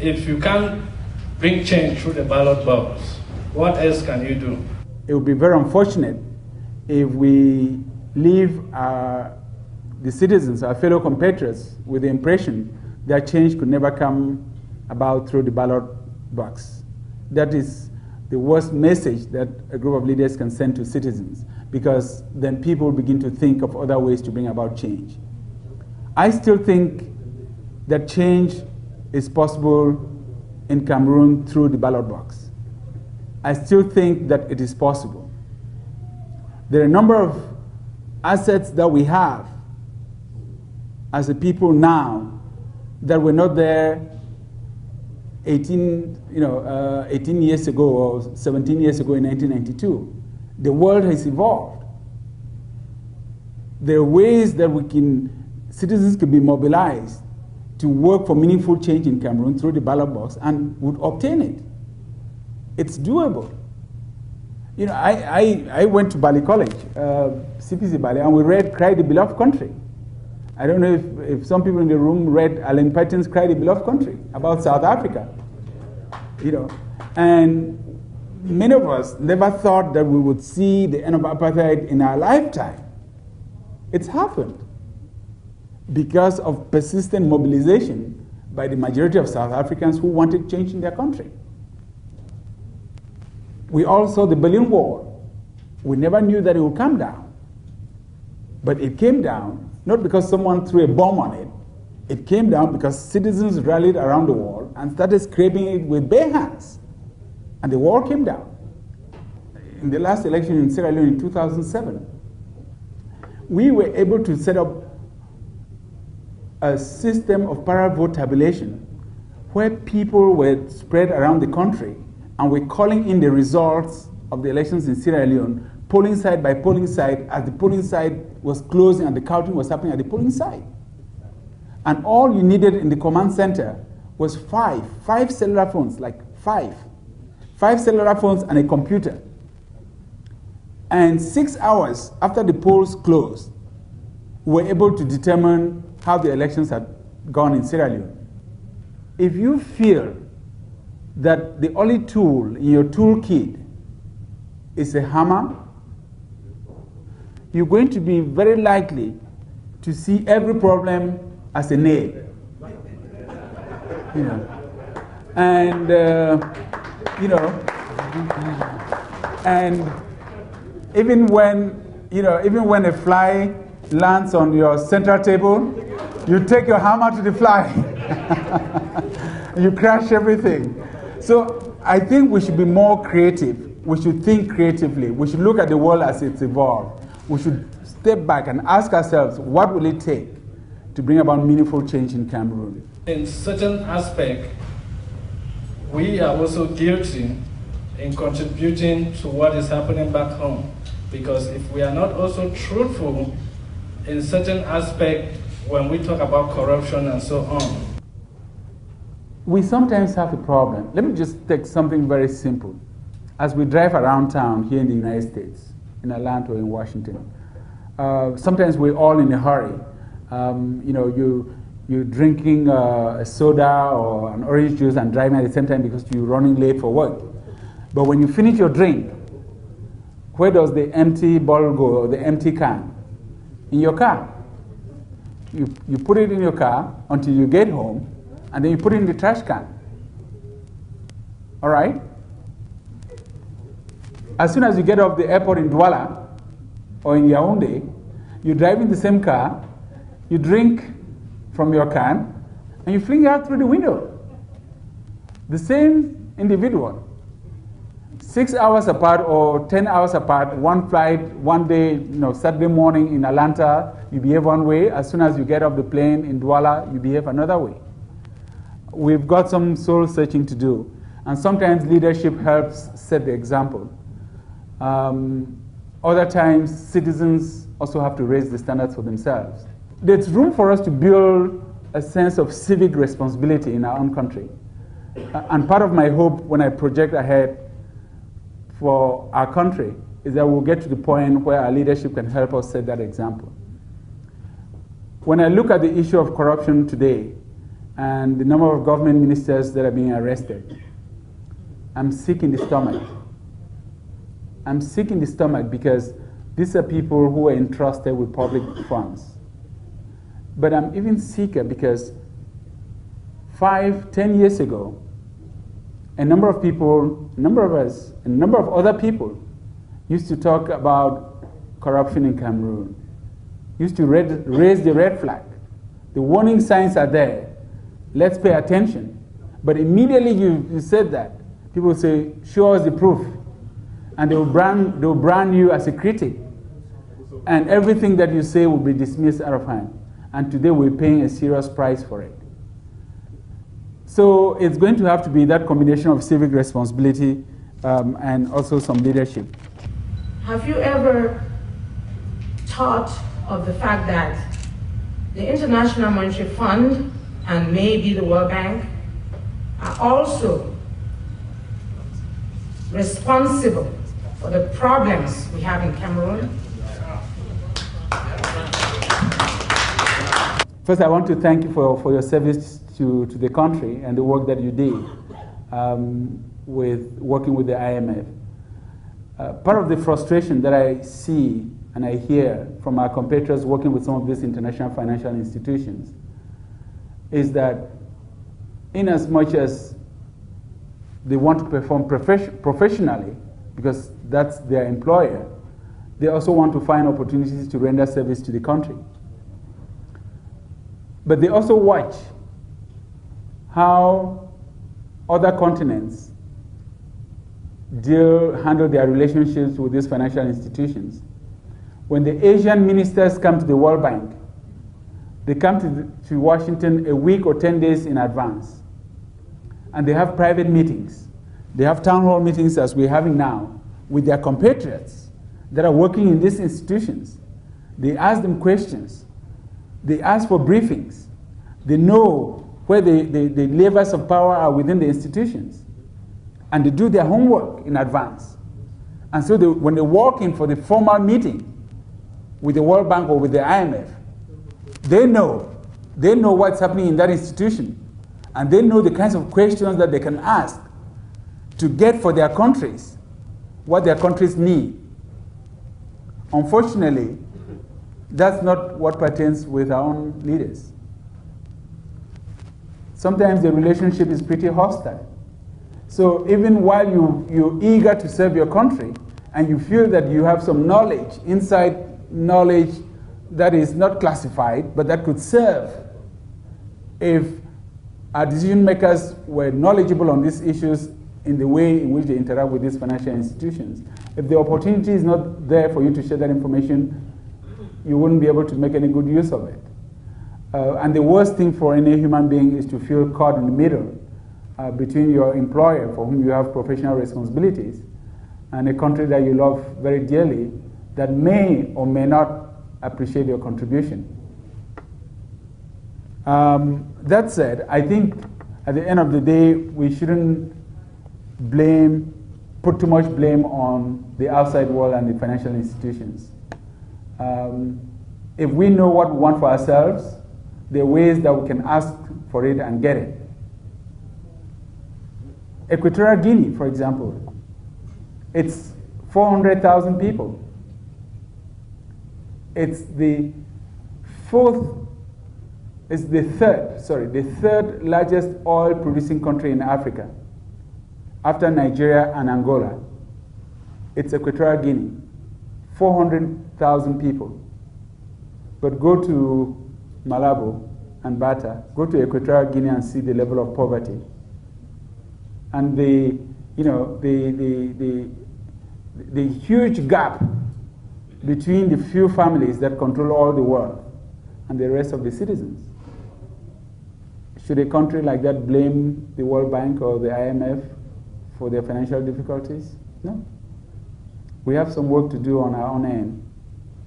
If you can't bring change through the ballot box, what else can you do? It would be very unfortunate if we leave the citizens, our fellow compatriots, with the impression that change could never come about through the ballot box. That is the worst message that a group of leaders can send to citizens, because then people begin to think of other ways to bring about change. I still think that change is possible in Cameroon through the ballot box. I still think that it is possible. There are a number of assets that we have as a people now that were not there 18 years ago or 17 years ago in 1992. The world has evolved. There are ways that citizens can be mobilized to work for meaningful change in Cameroon through the ballot box and would obtain it. It's doable. You know, I went to Bali College, CPC Bali, and we read Cry the Beloved Country. I don't know if some people in the room read Alan Paton's Cry the Beloved Country about South Africa. You know, and many of us never thought that we would see the end of apartheid in our lifetime. It's happened because of persistent mobilization by the majority of South Africans who wanted change in their country. We all saw the Berlin Wall. We never knew that it would come down. But it came down, not because someone threw a bomb on it. It came down because citizens rallied around the wall and started scraping it with bare hands. And the wall came down. In the last election in Sierra Leone in 2007, we were able to set up a system of parallel vote tabulation where people were spread around the country and we're calling in the results of the elections in Sierra Leone, polling side by polling side, as the polling side was closing and the counting was happening at the polling side. And all you needed in the command center was five cellular phones, like five cellular phones and a computer. And 6 hours after the polls closed, we were able to determine how the elections had gone in Sierra Leone. If you feel that the only tool in your toolkit is a hammer, you're going to be very likely to see every problem as a nail. You know. And, and even when a fly lands on your central table, you take your hammer to the fly. You crash everything. So I think we should be more creative. We should think creatively. We should look at the world as it's evolved. We should step back and ask ourselves, what will it take to bring about meaningful change in Cameroon? In certain aspect, we are also guilty in contributing to what is happening back home. Because if we are not also truthful in certain aspect when we talk about corruption and so on. We sometimes have a problem. Let me just take something very simple. As we drive around town here in the United States, in Atlanta or in Washington, sometimes we're all in a hurry. You're drinking a soda or an orange juice and driving at the same time because you're running late for work. But when you finish your drink, where does the empty bottle go, or the empty can? In your car. You put it in your car until you get home, and then you put it in the trash can. All right? As soon as you get off the airport in Douala or in Yaoundé, you drive in the same car, you drink from your can, and you fling it out through the window. The same individual. 6 hours apart or 10 hours apart, one flight, one day, Saturday morning in Atlanta, you behave one way. As soon as you get off the plane in Douala, you behave another way. We've got some soul searching to do. And sometimes leadership helps set the example. Other times, citizens also have to raise the standards for themselves. There's room for us to build a sense of civic responsibility in our own country. And part of my hope when I project ahead for our country is that we'll get to the point where our leadership can help us set that example. When I look at the issue of corruption today, and the number of government ministers that are being arrested. I'm sick in the stomach. I'm sick in the stomach because these are people who are entrusted with public funds. But I'm even sicker because 5, 10 years ago, a number of people, a number of us, a number of other people used to talk about corruption in Cameroon, used to raise the red flag. The warning signs are there. Let's pay attention. But immediately you said that, people say, show us the proof. And they'll brand you as a critic. And everything that you say will be dismissed out of hand. And today we're paying a serious price for it. So it's going to have to be that combination of civic responsibility and also some leadership. Have you ever thought of the fact that the International Monetary Fund and maybe the World Bank are also responsible for the problems we have in Cameroon? First, I want to thank you for your service to the country and the work that you did with working with the IMF. Part of the frustration that I see and I hear from our competitors working with some of these international financial institutions is that in as much as they want to perform professionally, because that's their employer, they also want to find opportunities to render service to the country. But they also watch how other continents handle their relationships with these financial institutions. When the Asian ministers come to the World Bank, they come to Washington a week or 10 days in advance. And they have private meetings. They have town hall meetings as we're having now with their compatriots that are working in these institutions. They ask them questions. They ask for briefings. They know where the levers of power are within the institutions. And they do their homework in advance. And so when they walk in for the formal meeting with the World Bank or with the IMF, they know what's happening in that institution. And they know the kinds of questions that they can ask to get for their countries what their countries need. Unfortunately, that's not what pertains with our own leaders. Sometimes the relationship is pretty hostile. So even while you're eager to serve your country and you feel that you have some knowledge, inside knowledge that is not classified, but that could serve if our decision makers were knowledgeable on these issues in the way in which they interact with these financial institutions. If the opportunity is not there for you to share that information, you wouldn't be able to make any good use of it. And the worst thing for any human being is to feel caught in the middle between your employer, for whom you have professional responsibilities, and a country that you love very dearly that may or may not appreciate your contribution. That said, I think at the end of the day, we shouldn't put too much blame on the outside world and the financial institutions. If we know what we want for ourselves, there are ways that we can ask for it and get it. Equatorial Guinea, for example, it's 400,000 people. It's the third largest oil-producing country in Africa, after Nigeria and Angola. It's Equatorial Guinea, 400,000 people. But go to Malabo and Bata, go to Equatorial Guinea and see the level of poverty. And the huge gap between the few families that control all the world and the rest of the citizens. Should a country like that blame the World Bank or the IMF for their financial difficulties? No. We have some work to do on our own end.